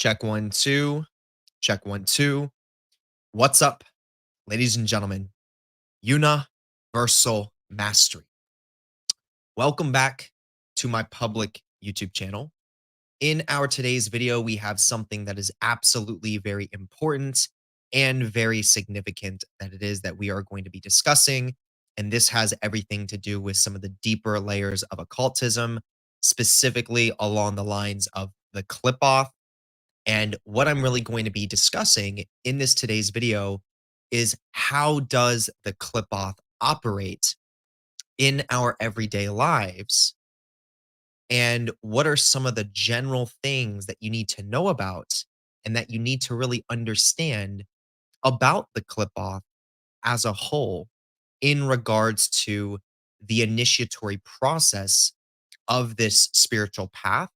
Check one, two. Check one, two. What's up, ladies and gentlemen? Universal Mastery. Welcome back to my public YouTube channel. In our today's video, we have something that is absolutely very important and very significant that it is that we are going to be discussing. And this has everything to do with some of the deeper layers of occultism, specifically along the lines of the Qlippoth. And what I'm really going to be discussing in this today's video is how does the Qlippoth operate in our everyday lives? And what are some of the general things that you need to know about and that you need to really understand about the Qlippoth as a whole in regards to the initiatory process of this spiritual path?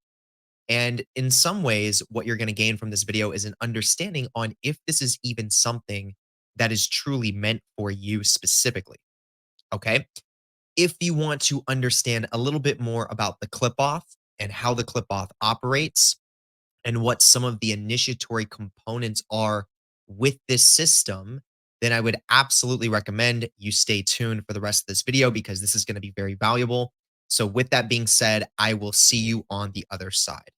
And in some ways, what you're going to gain from this video is an understanding on if this is even something that is truly meant for you specifically. Okay. If you want to understand a little bit more about the Qlippoth and how the Qlippoth operates and what some of the initiatory components are with this system, then I would absolutely recommend you stay tuned for the rest of this video because this is going to be very valuable. So, with that being said, I will see you on the other side.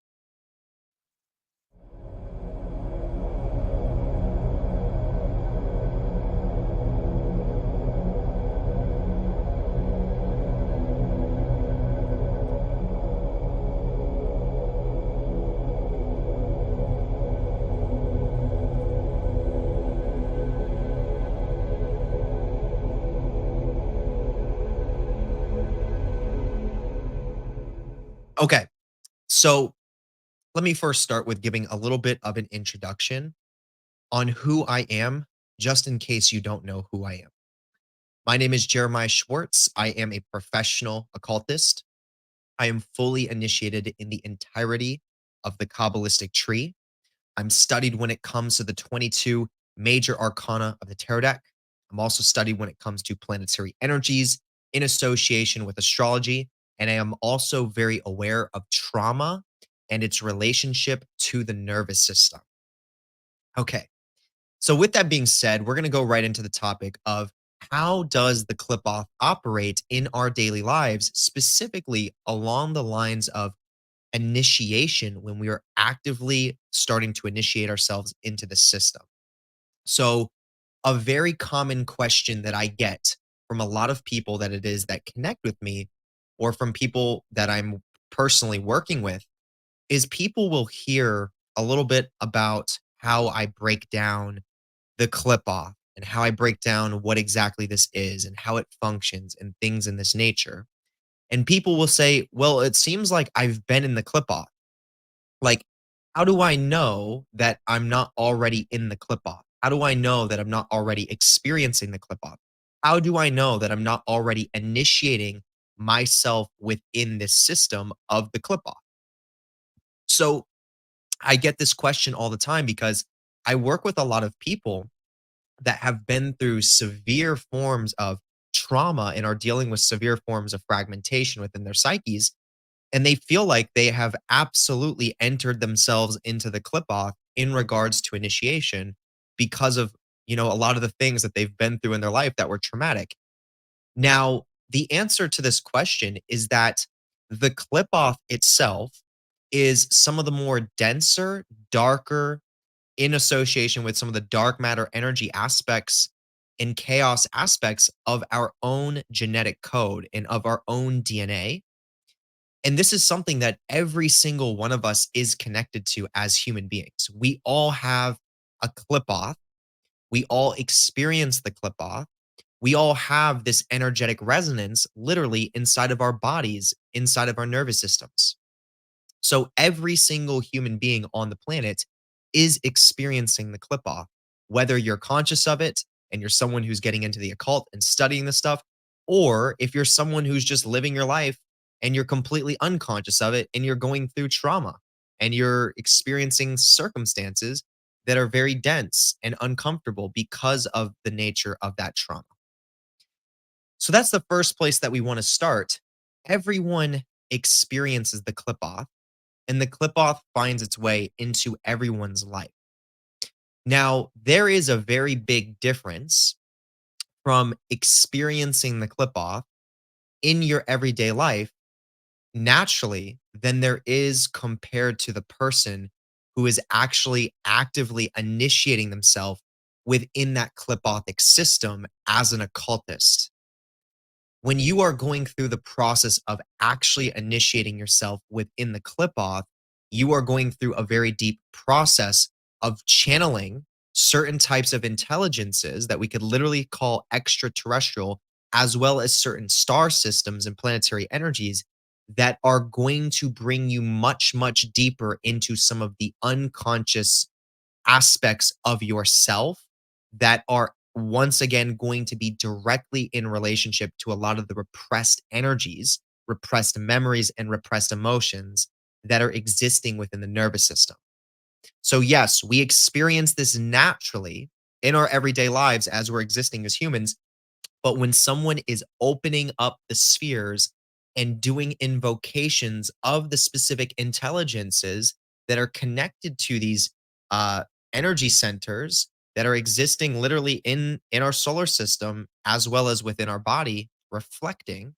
Okay. So, let me first start with giving a little bit of an introduction on who I am, just in case you don't know who I am. My name is JeremiahJSchwartz. I am a professional occultist. I am fully initiated in the entirety of the Kabbalistic tree. I'm studied when it comes to the 22 major arcana of the tarot deck. I'm also studied when it comes to planetary energies in association with astrology. And I am also very aware of trauma and its relationship to the nervous system. Okay. So with that being said, we're going to go right into the topic of how does the Qlippoth operate in our daily lives, specifically along the lines of initiation when we are actively starting to initiate ourselves into the system. So a very common question that I get from a lot of people that it is that connect with me or from people that I'm personally working with is people will hear a little bit about how I break down the Qlippoth and how I break down what exactly this is and how it functions and things in this nature. And people will say, well, it seems like I've been in the Qlippoth. Like, how do I know that I'm not already in the Qlippoth? How do I know that I'm not already experiencing the Qlippoth? How do I know that I'm not already initiating myself within this system of the Qlippoth? So I get this question all the time because I work with a lot of people that have been through severe forms of trauma and are dealing with severe forms of fragmentation within their psyches. And they feel like they have absolutely entered themselves into the Qlippoth in regards to initiation because of, a lot of the things that they've been through in their life that were traumatic. Now, the answer to this question is that the Qlippoth itself is some of the more denser, darker, in association with some of the dark matter energy aspects and chaos aspects of our own genetic code and of our own DNA. And this is something that every single one of us is connected to as human beings. We all have a Qlippoth. We all experience the Qlippoth. We all have this energetic resonance literally inside of our bodies, inside of our nervous systems. So every single human being on the planet is experiencing the Qlippoth, whether you're conscious of it and you're someone who's getting into the occult and studying this stuff, or if you're someone who's just living your life and you're completely unconscious of it and you're going through trauma and you're experiencing circumstances that are very dense and uncomfortable because of the nature of that trauma. So that's the first place that we want to start. Everyone experiences the Qlippoth. and the Qlippoth finds its way into everyone's life. Now, there is a very big difference from experiencing the Qlippoth in your everyday life naturally than there is compared to the person who is actually actively initiating themselves within that Qlippothic system as an occultist. When you are going through the process of actually initiating yourself within the Qlippoth, you are going through a very deep process of channeling certain types of intelligences that we could literally call extraterrestrial, as well as certain star systems and planetary energies that are going to bring you much, much deeper into some of the unconscious aspects of yourself that are once again going to be directly in relationship to a lot of the repressed energies, repressed memories, and repressed emotions that are existing within the nervous system. So, yes, we experience this naturally in our everyday lives as we're existing as humans. But when someone is opening up the spheres and doing invocations of the specific intelligences that are connected to these uh, energy centers that are existing literally in our solar system as well as within our body, reflecting,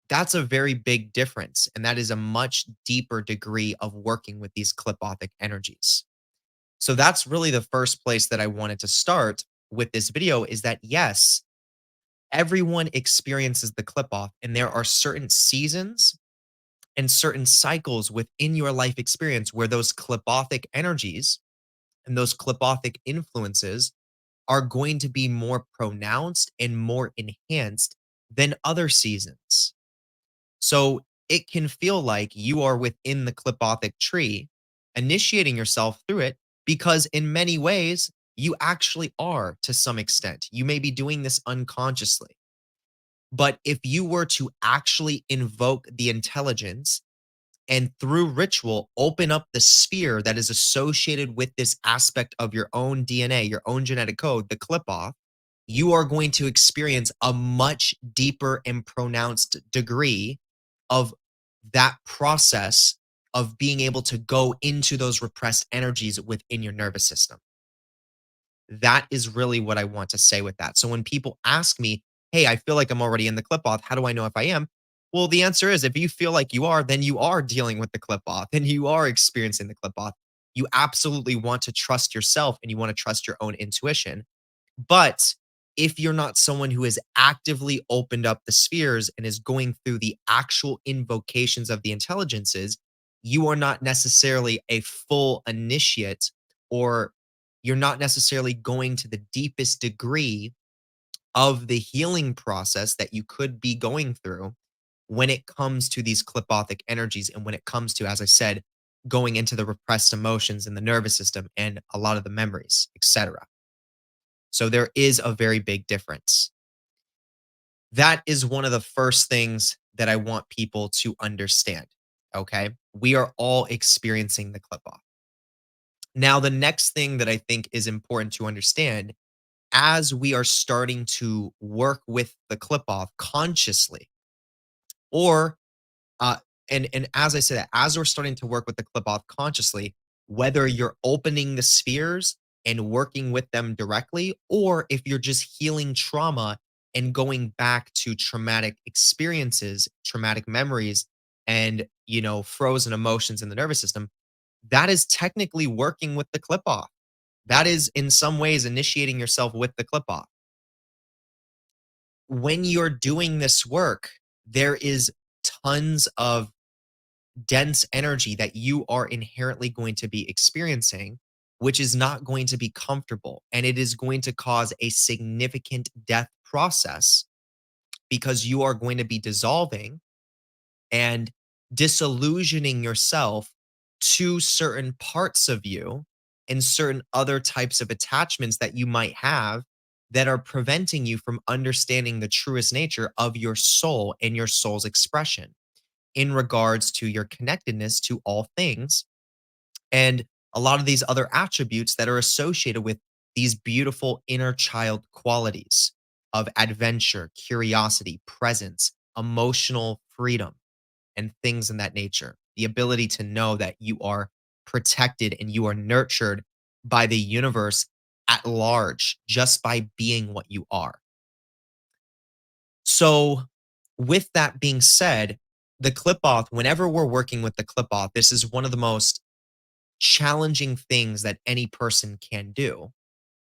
that's a very big difference. And that is a much deeper degree of working with these Qlippothic energies. So that's really the first place that I wanted to start with this video is that yes, everyone experiences the Qlippoth, and there are certain seasons and certain cycles within your life experience where those Qlippothic energies and those Qlippothic influences are going to be more pronounced and more enhanced than other seasons. So it can feel like you are within the Qlippothic tree, initiating yourself through it, because in many ways, you actually are to some extent. You may be doing this unconsciously. But if you were to actually invoke the intelligence and through ritual open up the sphere that is associated with this aspect of your own DNA, your own genetic code, the Qlippoth, you are going to experience a much deeper and pronounced degree of that process of being able to go into those repressed energies within your nervous system. That is really what I want to say with that. So when people ask me, hey, I feel like I'm already in the Qlippoth, how do I know if I am? Well, the answer is if you feel like you are, then you are dealing with the Qlippoth and you are experiencing the Qlippoth. You absolutely want to trust yourself and you want to trust your own intuition. But if you're not someone who has actively opened up the spheres and is going through the actual invocations of the intelligences, you are not necessarily a full initiate, or you're not necessarily going to the deepest degree of the healing process that you could be going through when it comes to these Qlippothic energies and when it comes to, as I said, going into the repressed emotions in the nervous system and a lot of the memories, etc. So there is a very big difference. That is one of the first things that I want people to understand. Okay. We are all experiencing the Qlippoth. Now, the next thing that I think is important to understand as we are starting to work with the Qlippoth consciously, or uh, and as I said, as we're starting to work with the Qlippoth consciously, whether you're opening the spheres and working with them directly, or if you're just healing trauma and going back to traumatic experiences, traumatic memories, and frozen emotions in the nervous system, that is technically working with the Qlippoth. That is in some ways initiating yourself with the Qlippoth. When you're doing this work, there is tons of dense energy that you are inherently going to be experiencing, which is not going to be comfortable. And it is going to cause a significant death process because you are going to be dissolving and disillusioning yourself to certain parts of you and certain other types of attachments that you might have that are preventing you from understanding the truest nature of your soul and your soul's expression in regards to your connectedness to all things and a lot of these other attributes that are associated with these beautiful inner child qualities of adventure, curiosity, presence, emotional freedom, and things in that nature. the ability to know that you are protected and you are nurtured by the universe at large just by being what you are. So, with that being said, the Qlippoth, whenever we're working with the Qlippoth, this is one of the most challenging things that any person can do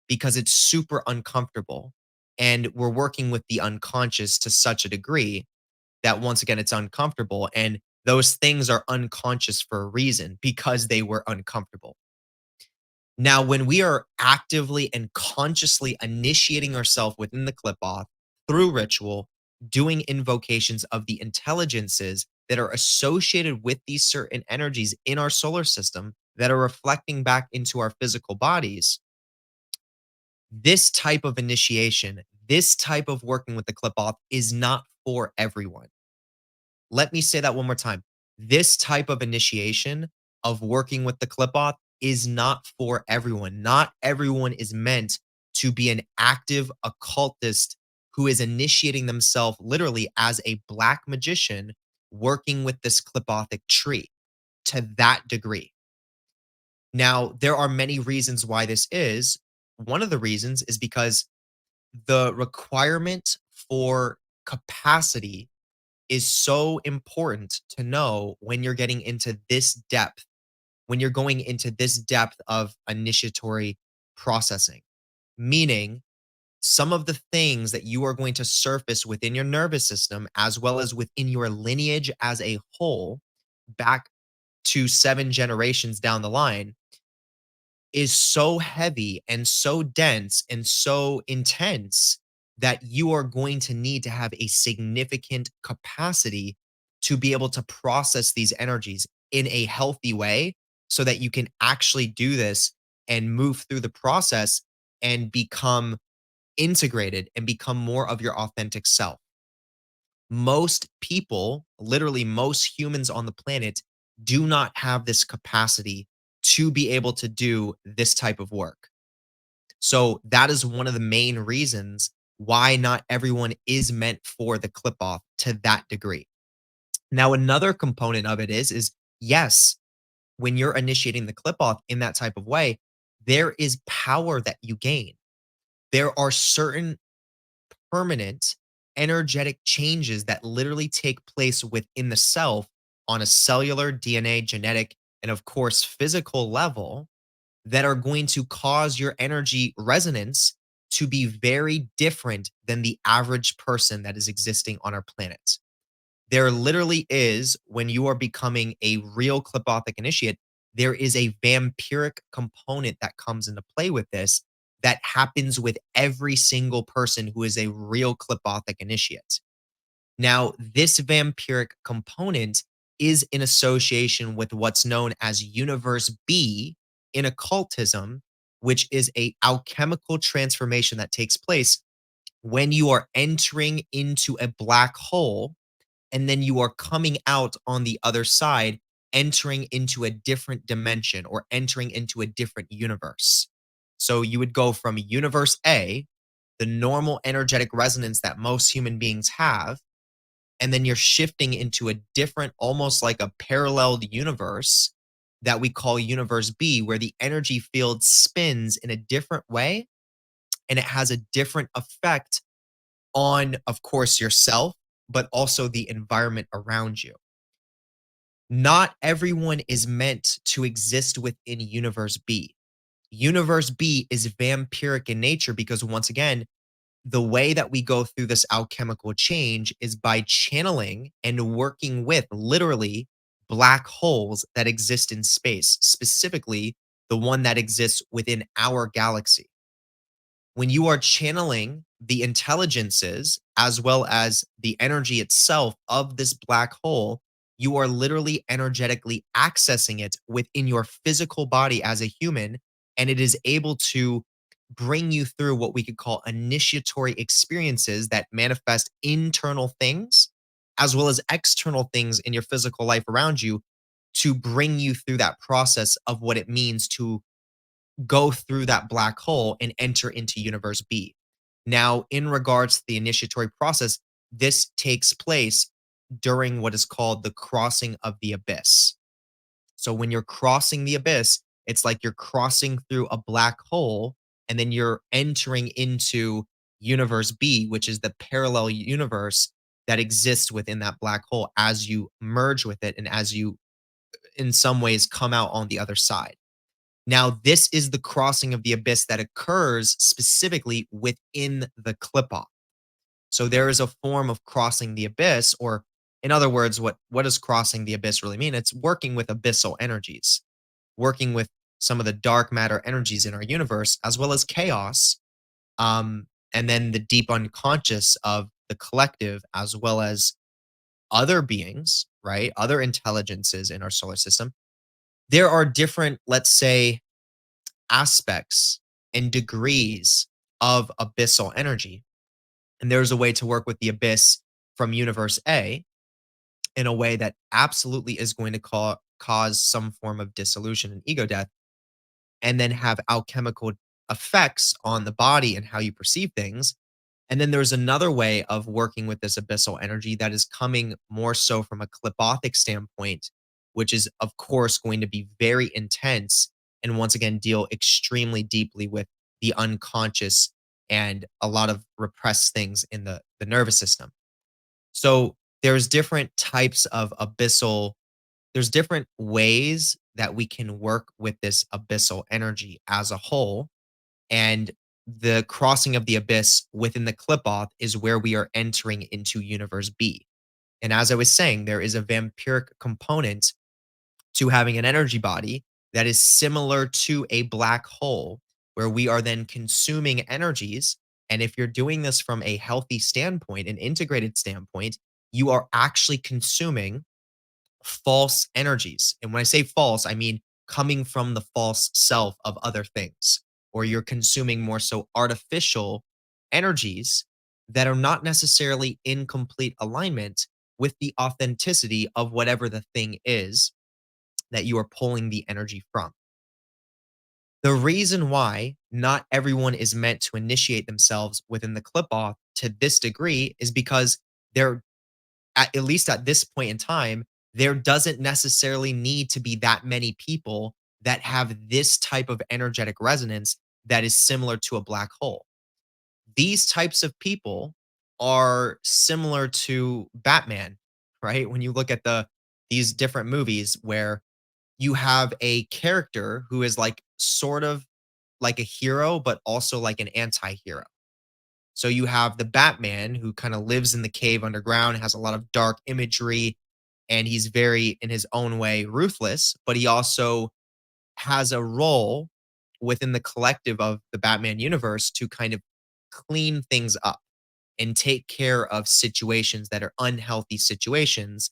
because it's super uncomfortable. And we're working with the unconscious to such a degree that once again, it's uncomfortable. And those things are unconscious for a reason because they were uncomfortable. Now, when we are actively and consciously initiating ourselves within the Qlippoth through ritual, doing invocations of the intelligences that are associated with these certain energies in our solar system that are reflecting back into our physical bodies, this type of initiation, this type of working with the Qlippoth is not for everyone. Let me say that one more time. This type of initiation of working with the Qlippoth is not for everyone. Not everyone is meant to be an active occultist who is initiating themselves literally as a black magician working with this Qlippothic tree to that degree. Now, there are many reasons why this is. One of the reasons is because the requirement for capacity is so important to know when you're getting into this depth, when you're going into this depth of initiatory processing. Meaning, some of the things that you are going to surface within your nervous system, as well as within your lineage as a whole, back to 7 generations down the line, is so heavy and so dense and so intense that you are going to need to have a significant capacity to be able to process these energies in a healthy way so that you can actually do this and move through the process and become integrated and become more of your authentic self. Most people, literally most humans on the planet, do not have this capacity to be able to do this type of work. So that is one of the main reasons why not everyone is meant for the Qlippoth to that degree. Now, another component of it is yes, when you're initiating the Qlippoth in that type of way, there is power that you gain. There are certain permanent energetic changes that literally take place within the self on a cellular, DNA, genetic, and of course, physical level that are going to cause your energy resonance to be very different than the average person that is existing on our planet. There literally is, when you are becoming a real Qlippothic initiate, there is a vampiric component that comes into play with this that happens with every single person who is a real Qlippothic initiate. Now, this vampiric component is in association with what's known as Universe B in occultism, which is a alchemical transformation that takes place when you are entering into a black hole and then you are coming out on the other side, entering into a different dimension or entering into a different universe. So you would go from universe A, the normal energetic resonance that most human beings have, and then you're shifting into a different, almost like a paralleled universe that we call universe B, where the energy field spins in a different way and it has a different effect on, of course, yourself, but also the environment around you. Not everyone is meant to exist within universe B. Universe B is vampiric in nature because, once again, the way that we go through this alchemical change is by channeling and working with literally black holes that exist in space, specifically the one that exists within our galaxy. When you are channeling the intelligences as well as the energy itself of this black hole, you are literally energetically accessing it within your physical body as a human, and it is able to bring you through what we could call initiatory experiences that manifest internal things as well as external things in your physical life around you to bring you through that process of what it means to go through that black hole and enter into universe B. Now, in regards to the initiatory process, this takes place during what is called the crossing of the abyss. So when you're crossing the abyss, it's like you're crossing through a black hole and then you're entering into universe B, which is the parallel universe that exists within that black hole as you merge with it and as you, in some ways, come out on the other side. Now, this is the crossing of the abyss that occurs specifically within the Qlippoth. So there is a form of crossing the abyss, or in other words, what does crossing the abyss really mean? It's working with abyssal energies, working with some of the dark matter energies in our universe, as well as chaos, and then the deep unconscious of the collective, as well as other beings, right? Other intelligences in our solar system. There are different, let's say, aspects and degrees of abyssal energy. And there's a way to work with the abyss from universe A in a way that absolutely is going to cause some form of dissolution and ego death, and then have alchemical effects on the body and how you perceive things. And then there's another way of working with this abyssal energy that is coming more so from a Qlippothic standpoint, which is, of course, going to be very intense and once again deal extremely deeply with the unconscious and a lot of repressed things in the nervous system. So there's different types of abyssal, there's different ways that we can work with this abyssal energy as a whole. And the crossing of the abyss within the Qlippoth is where we are entering into universe B. And as I was saying, there is a vampiric component to having an energy body that is similar to a black hole, where we are then consuming energies. And if you're doing this from a healthy standpoint, an integrated standpoint, you are actually consuming false energies. And when I say false, I mean coming from the false self of other things, or you're consuming more so artificial energies that are not necessarily in complete alignment with the authenticity of whatever the thing is that you are pulling the energy from. The reason why not everyone is meant to initiate themselves within the Qlippoth to this degree is because there, at least at this point in time, there doesn't necessarily need to be that many people that have this type of energetic resonance that is similar to a black hole. These types of people are similar to Batman, right? When you look at these different movies where you have a character who is like sort of like a hero, but also like an anti hero. So you have the Batman who kind of lives in the cave underground, has a lot of dark imagery, and he's very, in his own way, ruthless, but he also has a role within the collective of the Batman universe to kind of clean things up and take care of situations that are unhealthy situations,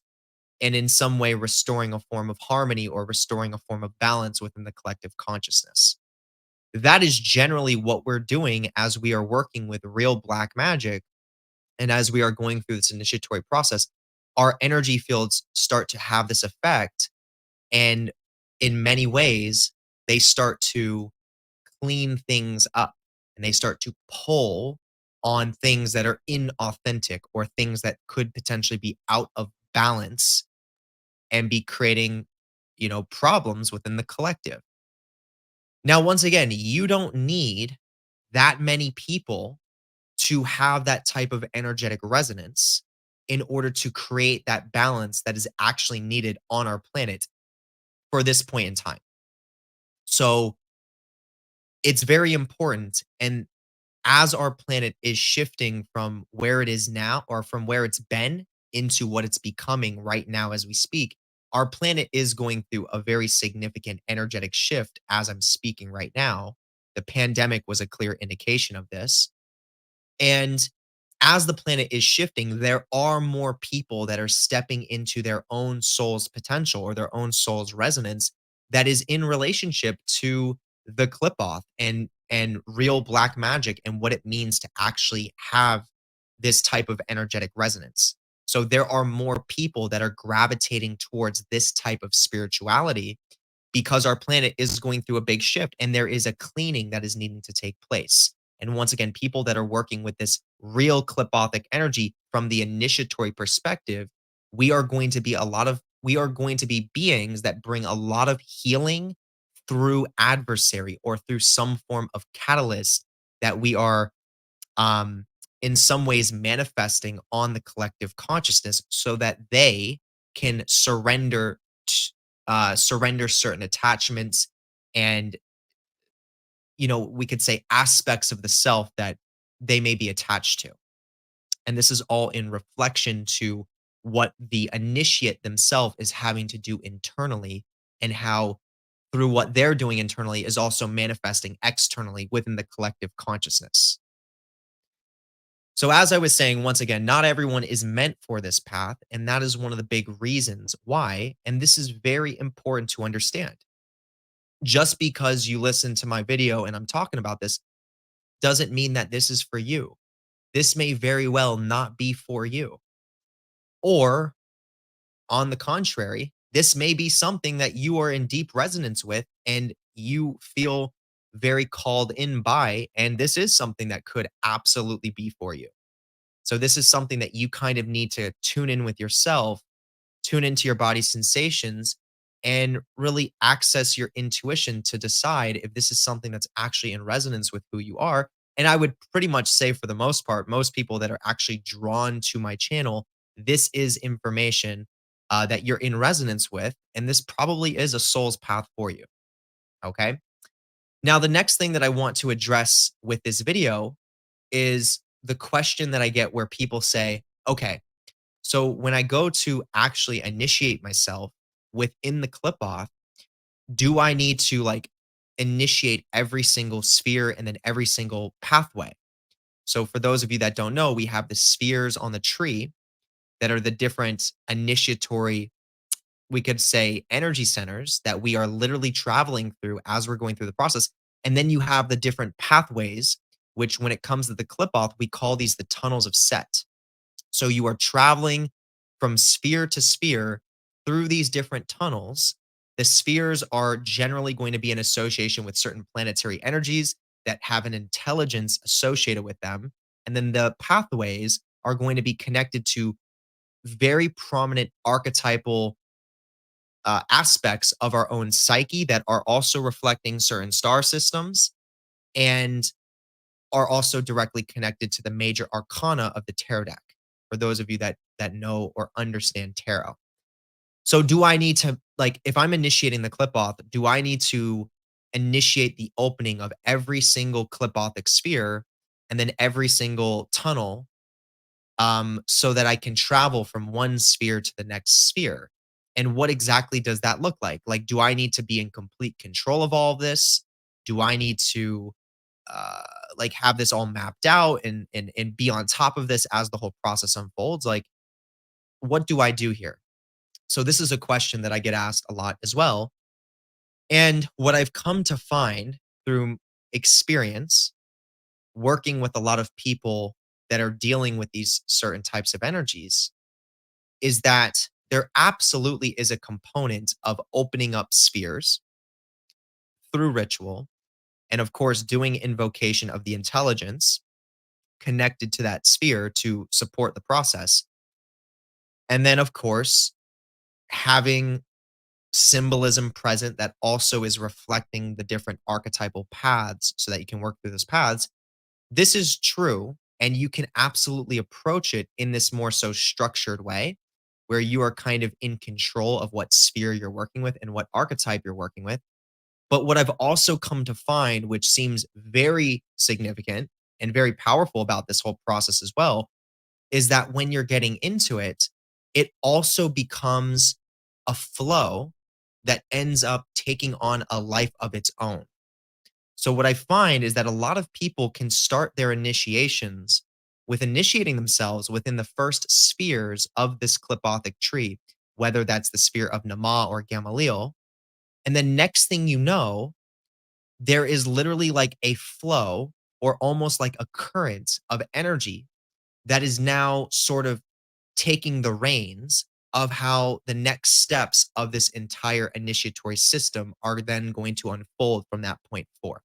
and in some way restoring a form of harmony or restoring a form of balance within the collective consciousness. That is generally what we're doing as we are working with real black magic. And as we are going through this initiatory process, our energy fields start to have this effect. And in many ways, they start to clean things up and they start to pull on things that are inauthentic or things that could potentially be out of balance and be creating, problems within the collective. Now, once again, you don't need that many people to have that type of energetic resonance in order to create that balance that is actually needed on our planet for this point in time. So it's very important. And as our planet is shifting from where it is now or from where it's been into what it's becoming right now as we speak, our planet is going through a very significant energetic shift as I'm speaking right now. The pandemic was a clear indication of this. And as the planet is shifting, there are more people that are stepping into their own soul's potential or their own soul's resonance that is in relationship to the Qlippoth and real black magic and what it means to actually have this type of energetic resonance. So there are more people that are gravitating towards this type of spirituality because our planet is going through a big shift and there is a cleaning that is needing to take place. And once again, people that are working with this real Qlippothic energy from the initiatory perspective we are going to be beings that bring a lot of healing through adversary or through some form of catalyst that we are um, in some ways manifesting on the collective consciousness so that they can surrender certain attachments and we could say aspects of the self that they may be attached to. And this is all in reflection to what the initiate themselves is having to do internally, and how through what they're doing internally is also manifesting externally within the collective consciousness. So, as I was saying, once again, not everyone is meant for this path. And that is one of the big reasons why. And this is very important to understand. Just because you listen to my video and I'm talking about this doesn't mean that this is for you. This may very well not be for you. Or, on the contrary, this may be something that you are in deep resonance with and you feel very called in by. And this is something that could absolutely be for you. So this is something that you kind of need to tune in with yourself, tune into your body's sensations, and really access your intuition to decide if this is something that's actually in resonance with who you are. And I would pretty much say, for the most part, most people that are actually drawn to my channel, this is information that you're in resonance with. And this probably is a soul's path for you. Okay. Now, the next thing that I want to address with this video is the question that I get where people say, okay, so when I go to actually initiate myself within the Qlippoth, do I need to like initiate every single sphere and then every single pathway? So for those of you that don't know, we have the spheres on the tree that are the different initiatory, we could say, energy centers that we are literally traveling through as we're going through the process. And then you have the different pathways, which when it comes to the Qlippoth, we call these the tunnels of Set. So you are traveling from sphere to sphere through these different tunnels. The spheres are generally going to be in association with certain planetary energies that have an intelligence associated with them. And then the pathways are going to be connected to very prominent archetypal aspects of our own psyche that are also reflecting certain star systems and are also directly connected to the major arcana of the tarot deck, for those of you that know or understand tarot. So do I need to, like, if I'm initiating the Qlippoth, do I need to initiate the opening of every single Qlippothic sphere and then every single tunnel, so that I can travel from one sphere to the next sphere? And what exactly does that look like? Like, do I need to be in complete control of all of this? Do I need to uh, like have this all mapped out and be on top of this as the whole process unfolds? Like, what do I do here? So this is a question that I get asked a lot as well. And what I've come to find through experience working with a lot of people that are dealing with these certain types of energies is that there absolutely is a component of opening up spheres through ritual, and of course doing invocation of the intelligence connected to that sphere to support the process. And then, of course, having symbolism present that also is reflecting the different archetypal paths so that you can work through those paths. This is true. And you can absolutely approach it in this more so structured way where you are kind of in control of what sphere you're working with and what archetype you're working with. But what I've also come to find, which seems very significant and very powerful about this whole process as well, is that when you're getting into it, it also becomes a flow that ends up taking on a life of its own. So, what I find is that a lot of people can start their initiations with initiating themselves within the first spheres of this Qlippothic tree, whether that's the sphere of Nama or Gamaliel. And then, next thing you know, there is literally like a flow or almost like a current of energy that is now sort of taking the reins of how the next steps of this entire initiatory system are then going to unfold from that point forth.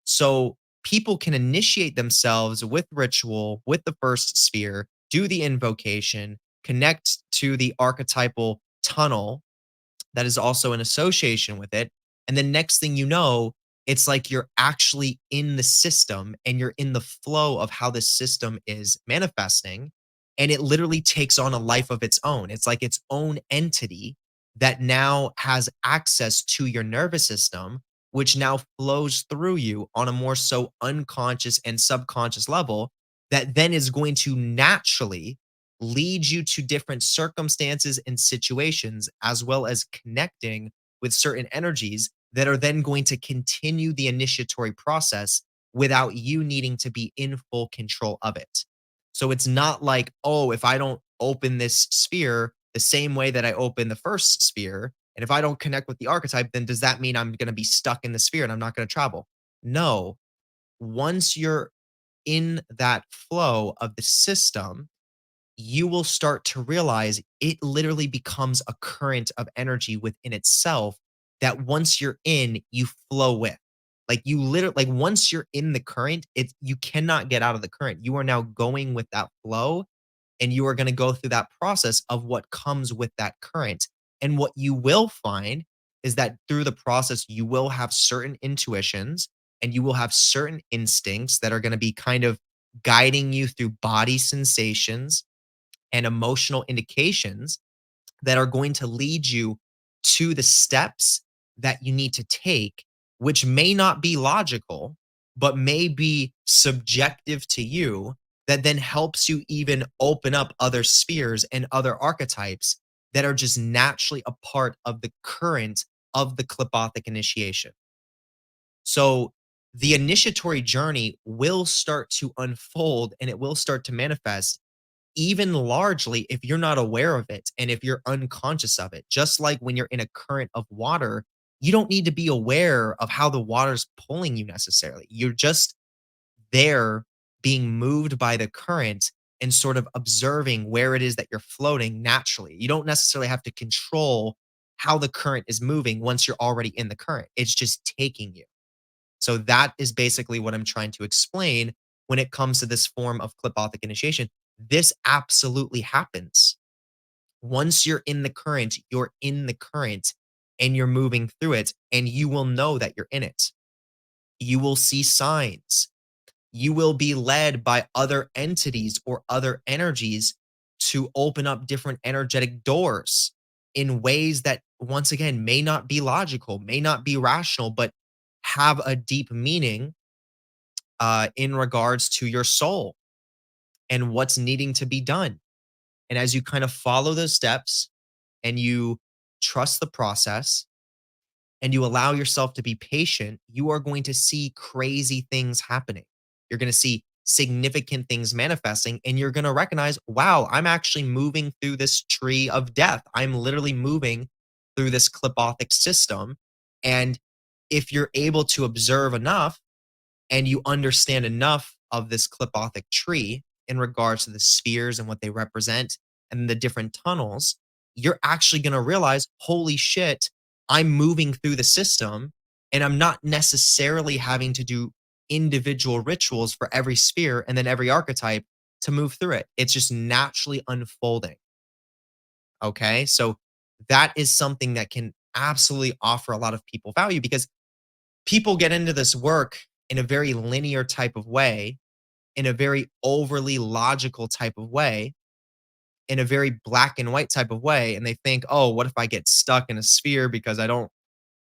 So people can initiate themselves with ritual, with the first sphere, do the invocation, connect to the archetypal tunnel that is also in association with it. And then next thing you know, it's like you're actually in the system and you're in the flow of how the system is manifesting. And it literally takes on a life of its own. It's like its own entity that now has access to your nervous system, which now flows through you on a more so unconscious and subconscious level that then is going to naturally lead you to different circumstances and situations, as well as connecting with certain energies that are then going to continue the initiatory process without you needing to be in full control of it. So it's not like, oh, if I don't open this sphere the same way that I open the first sphere, and if I don't connect with the archetype, then does that mean I'm going to be stuck in the sphere and I'm not going to travel? No. Once you're in that flow of the system, you will start to realize it literally becomes a current of energy within itself that once you're in, you flow with. Like you literally, like once you're in the current, it's you cannot get out of the current. You are now going with that flow and you are going to go through that process of what comes with that current. And what you will find is that through the process, you will have certain intuitions and you will have certain instincts that are going to be kind of guiding you through body sensations and emotional indications that are going to lead you to the steps that you need to take, which may not be logical, but may be subjective to you, that then helps you even open up other spheres and other archetypes that are just naturally a part of the current of the Qlippothic initiation. So the initiatory journey will start to unfold and it will start to manifest even largely if you're not aware of it and if you're unconscious of it. Just like when you're in a current of water, you don't need to be aware of how the water's pulling you necessarily. You're just there being moved by the current and sort of observing where it is that you're floating naturally. You don't necessarily have to control how the current is moving once you're already in the current. It's just taking you. So that is basically what I'm trying to explain when it comes to this form of Qlippothic initiation. This absolutely happens. Once you're in the current, you're in the current and you're moving through it, and you will know that you're in it. You will see signs. You will be led by other entities or other energies to open up different energetic doors in ways that, once again, may not be logical, may not be rational, but have a deep meaning in regards to your soul and what's needing to be done. And as you kind of follow those steps and you trust the process and you allow yourself to be patient, you are going to see crazy things happening. You're going to see significant things manifesting and you're going to recognize, wow, I'm actually moving through this tree of death. I'm literally moving through this Qlippothic system. And if you're able to observe enough, and you understand enough of this Qlippothic tree in regards to the spheres and what they represent and the different tunnels, you're actually going to realize, holy shit, I'm moving through the system and I'm not necessarily having to do individual rituals for every sphere and then every archetype to move through it. It's just naturally unfolding. Okay. So that is something that can absolutely offer a lot of people value because people get into this work in a very linear type of way, in a very overly logical type of way, in a very black and white type of way. And they think, oh, what if I get stuck in a sphere because I don't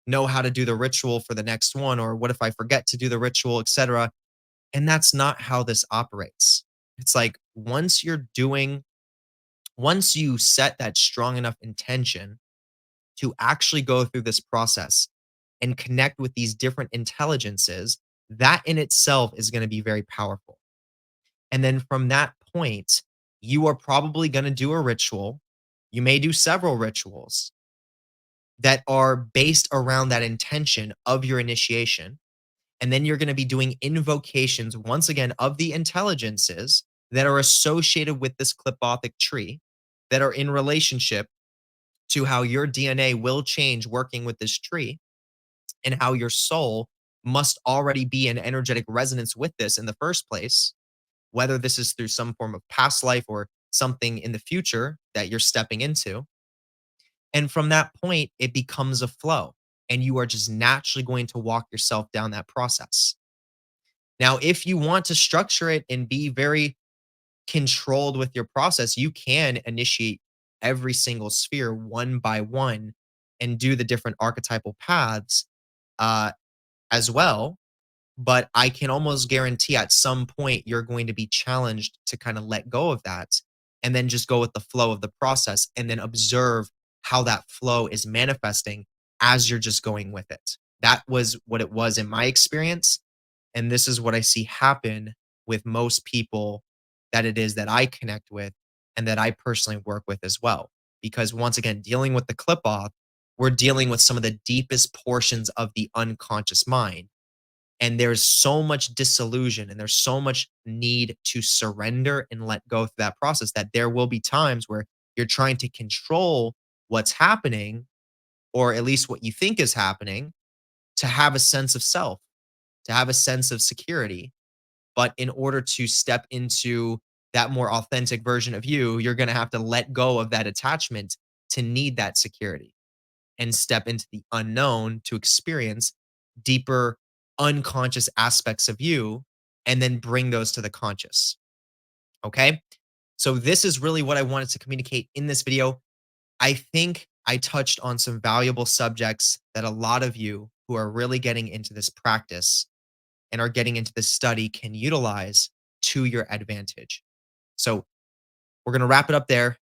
know how to do the ritual for the next one? Or what if I forget to do the ritual, etc. And that's not how this operates. It's like once you set that strong enough intention to actually go through this process and connect with these different intelligences, that in itself is going to be very powerful. And then from that point, you are probably going to do a ritual. You may do several rituals that are based around that intention of your initiation. And then you're going to be doing invocations, once again, of the intelligences that are associated with this Qlippothic tree, that are in relationship to how your DNA will change working with this tree and how your soul must already be in energetic resonance with this in the first place, whether this is through some form of past life or something in the future that you're stepping into. And from that point, it becomes a flow and you are just naturally going to walk yourself down that process. Now, if you want to structure it and be very controlled with your process, you can initiate every single sphere one by one and do the different archetypal paths uh, as well. But I can almost guarantee at some point you're going to be challenged to kind of let go of that and then just go with the flow of the process and then observe how that flow is manifesting as you're just going with it. That was what it was in my experience. And this is what I see happen with most people that it is that I connect with and that I personally work with as well. Because once again, dealing with the Qlippoth, we're dealing with some of the deepest portions of the unconscious mind. And there's so much disillusion and there's so much need to surrender and let go through that process that there will be times where you're trying to control what's happening, or at least what you think is happening, to have a sense of self, to have a sense of security. But in order to step into that more authentic version of you, you're going to have to let go of that attachment to need that security and step into the unknown to experience deeper unconscious aspects of you and then bring those to the conscious. Okay. So, this is really what I wanted to communicate in this video. I think I touched on some valuable subjects that a lot of you who are really getting into this practice and are getting into this study can utilize to your advantage. So, we're going to wrap it up there.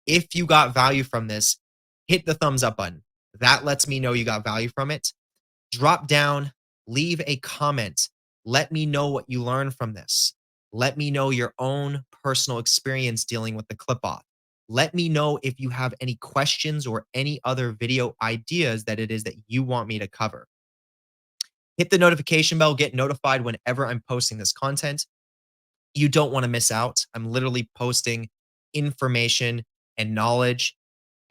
If you got value from this, hit the thumbs up button. That lets me know you got value from it. Drop down, leave a comment. Let me know what you learned from this. Let me know your own personal experience dealing with the Qlippoth. Let me know if you have any questions or any other video ideas that it is that you want me to cover. Hit the notification bell, get notified whenever I'm posting this content. You don't want to miss out. I'm literally posting information and knowledge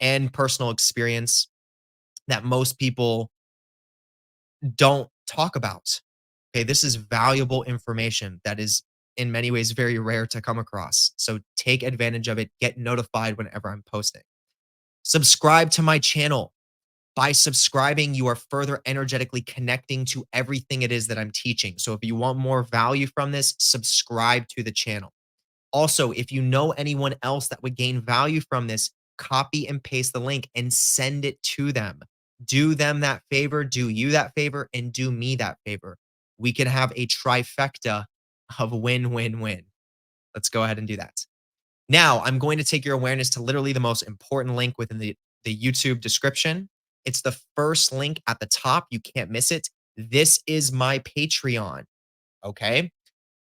and personal experience that most people don't talk about. Okay, this is valuable information that is in many ways very rare to come across. So take advantage of it. Get notified whenever I'm posting. Subscribe to my channel. By subscribing, you are further energetically connecting to everything it is that I'm teaching. So if you want more value from this, subscribe to the channel. Also, if you know anyone else that would gain value from this, copy and paste the link and send it to them. Do them that favor, do you that favor, and do me that favor. We can have a trifecta of win, win, win. Let's go ahead and do that. Now, I'm going to take your awareness to literally the most important link within the YouTube description. It's the first link at the top. You can't miss it. This is my Patreon. Okay.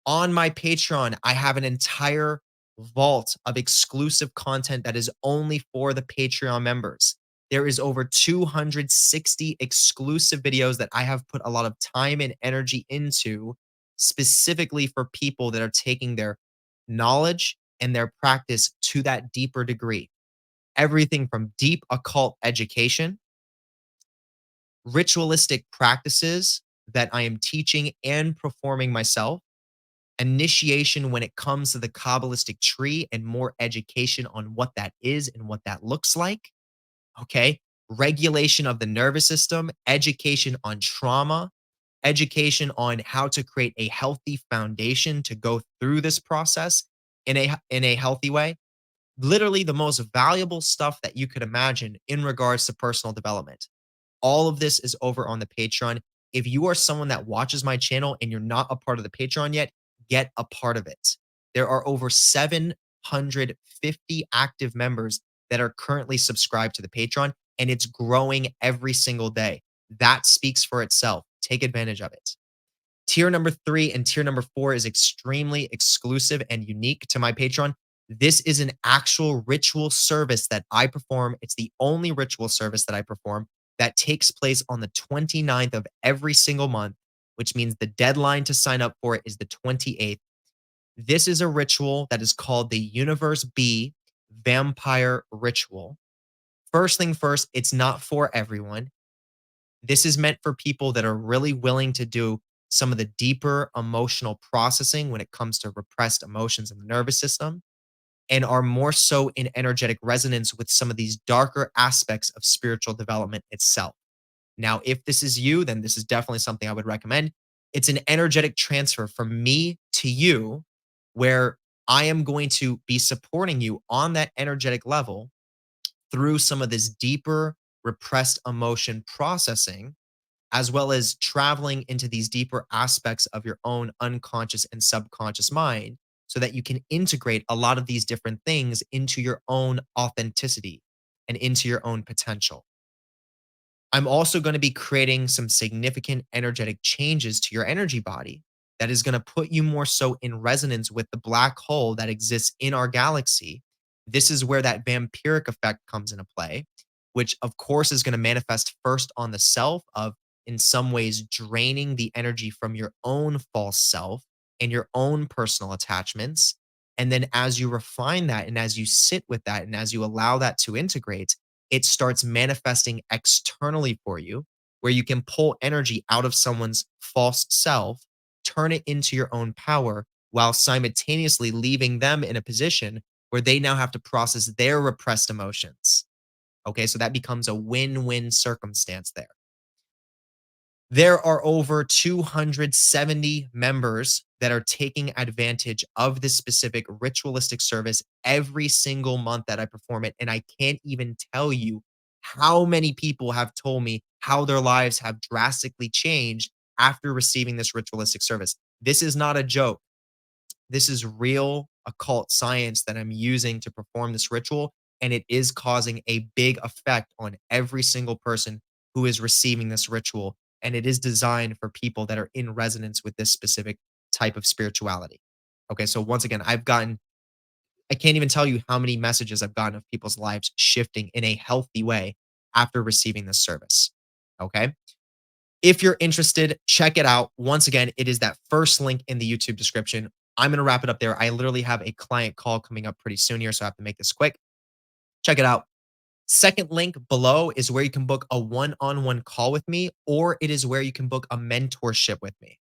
On my Patreon, I have an entire vault of exclusive content that is only for the Patreon members. There is over 260 exclusive videos that I have put a lot of time and energy into specifically for people that are taking their knowledge and their practice to that deeper degree. Everything from deep occult education, ritualistic practices that I am teaching and performing myself, initiation when it comes to the Kabbalistic tree and more education on what that is and what that looks like. Okay. Regulation of the nervous system, education on trauma, education on how to create a healthy foundation to go through this process in a healthy way. Literally the most valuable stuff that you could imagine in regards to personal development. All of this is over on the Patreon. If you are someone that watches my channel and you're not a part of the Patreon yet, get a part of it. There are over 750 active members that are currently subscribed to the Patreon, and it's growing every single day. That speaks for itself. Take advantage of it. Tier number 3 and tier number 4 is extremely exclusive and unique to my Patreon. This is an actual ritual service that I perform. It's the only ritual service that I perform that takes place on the 29th of every single month, which means the deadline to sign up for it is the 28th. This is a ritual that is called the Universe B Vampire Ritual. First thing first, it's not for everyone. This is meant for people that are really willing to do some of the deeper emotional processing when it comes to repressed emotions in the nervous system. and are more so in energetic resonance with some of these darker aspects of spiritual development itself. Now, if this is you, then this is definitely something I would recommend. It's an energetic transfer from me to you, where I am going to be supporting you on that energetic level through some of this deeper repressed emotion processing, as well as traveling into these deeper aspects of your own unconscious and subconscious mind so that you can integrate a lot of these different things into your own authenticity and into your own potential. I'm also going to be creating some significant energetic changes to your energy body that is going to put you more so in resonance with the black hole that exists in our galaxy. This is where that vampiric effect comes into play, which of course is going to manifest first on the self of in some ways draining the energy from your own false self and your own personal attachments. And then as you refine that and as you sit with that and as you allow that to integrate, it starts manifesting externally for you, where you can pull energy out of someone's false self, turn it into your own power, while simultaneously leaving them in a position where they now have to process their repressed emotions. Okay, so that becomes a win win circumstance there. There are over 270 members that are taking advantage of this specific ritualistic service every single month that I perform it. And I can't even tell you how many people have told me how their lives have drastically changed after receiving this ritualistic service. This is not a joke. This is real occult science that I'm using to perform this ritual, and it is causing a big effect on every single person who is receiving this ritual. And it is designed for people that are in resonance with this specific type of spirituality. Okay, so once again, I can't even tell you how many messages I've gotten of people's lives shifting in a healthy way after receiving this service. Okay. If you're interested, check it out. Once again, it is that first link in the YouTube description. I'm going to wrap it up there. I literally have a client call coming up pretty soon here, so I have to make this quick. Check it out. Second link below is where you can book a one-on-one call with me, or it is where you can book a mentorship with me.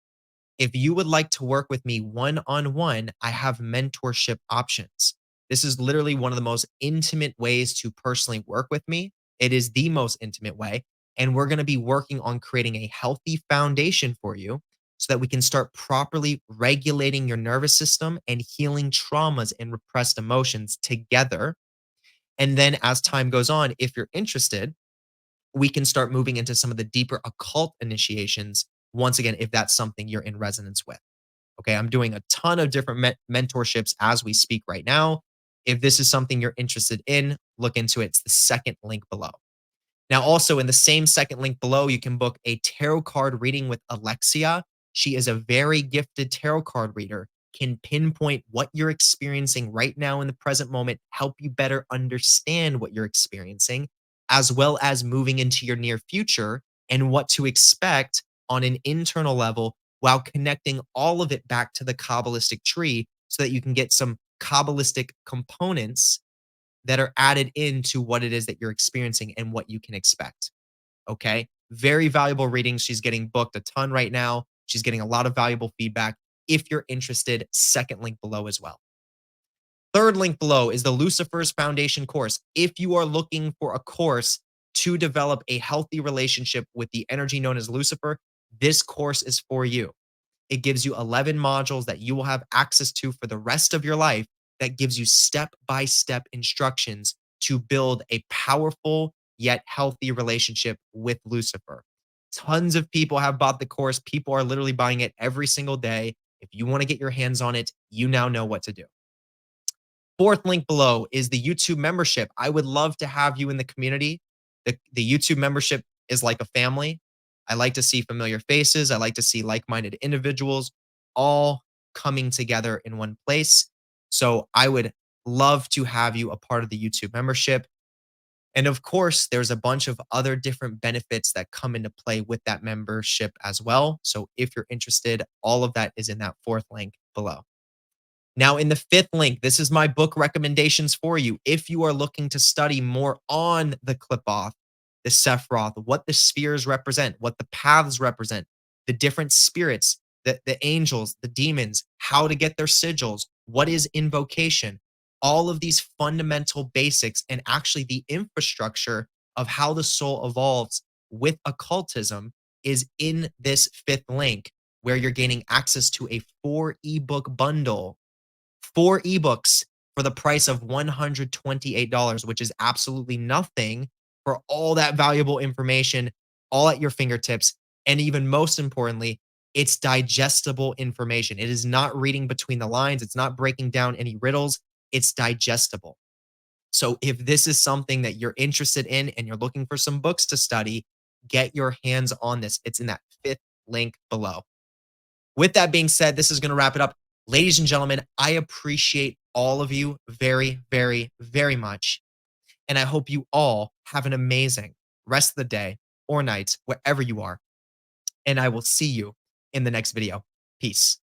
If you would like to work with me one on one, I have mentorship options. This is literally one of the most intimate ways to personally work with me. It is the most intimate way. And we're going to be working on creating a healthy foundation for you so that we can start properly regulating your nervous system and healing traumas and repressed emotions together. And then as time goes on, if you're interested, we can start moving into some of the deeper occult initiations. Once again, if that's something you're in resonance with. Okay, I'm doing a ton of different mentorships as we speak right now. If this is something you're interested in, look into it. It's the second link below. Now, also in the same second link below, you can book a tarot card reading with Alexia. She is a very gifted tarot card reader, can pinpoint what you're experiencing right now in the present moment, help you better understand what you're experiencing, as well as moving into your near future and what to expect on an internal level while connecting all of it back to the Kabbalistic tree so that you can get some Kabbalistic components that are added into what it is that you're experiencing and what you can expect. Okay. Very valuable readings. She's getting booked a ton right now. She's getting a lot of valuable feedback. If you're interested, second link below as well. Third link below is the Lucifers Foundation course. If you are looking for a course to develop a healthy relationship with the energy known as Lucifer, this course is for you. It gives you 11 modules that you will have access to for the rest of your life that gives you step-by-step instructions to build a powerful yet healthy relationship with Lucifer. Tons of people have bought the course. People are literally buying it every single day. If you want to get your hands on it, you now know what to do. Fourth link below is the YouTube membership. I would love to have you in the community. The YouTube membership is like a family. I like to see familiar faces. I like to see like minded individuals all coming together in one place. So I would love to have you a part of the YouTube membership. And of course, there's a bunch of other different benefits that come into play with that membership as well. So if you're interested, all of that is in that fourth link below. Now, in the fifth link, this is my book recommendations for you. If you are looking to study more on the Qlippoth, the Sephiroth, what the spheres represent, what the paths represent, the different spirits, the angels, the demons, how to get their sigils, what is invocation, all of these fundamental basics and actually the infrastructure of how the soul evolves with occultism is in this fifth link, where you're gaining access to a 4 ebook bundle, 4 ebooks for the price of $128, which is absolutely nothing for all that valuable information, all at your fingertips. And even most importantly, it's digestible information. It is not reading between the lines, it's not breaking down any riddles, it's digestible. So if this is something that you're interested in and you're looking for some books to study, get your hands on this. It's in that fifth link below. With that being said, this is going to wrap it up. Ladies and gentlemen, I appreciate all of you very, very, very much. And I hope you all have an amazing rest of the day or night, wherever you are. And I will see you in the next video. Peace.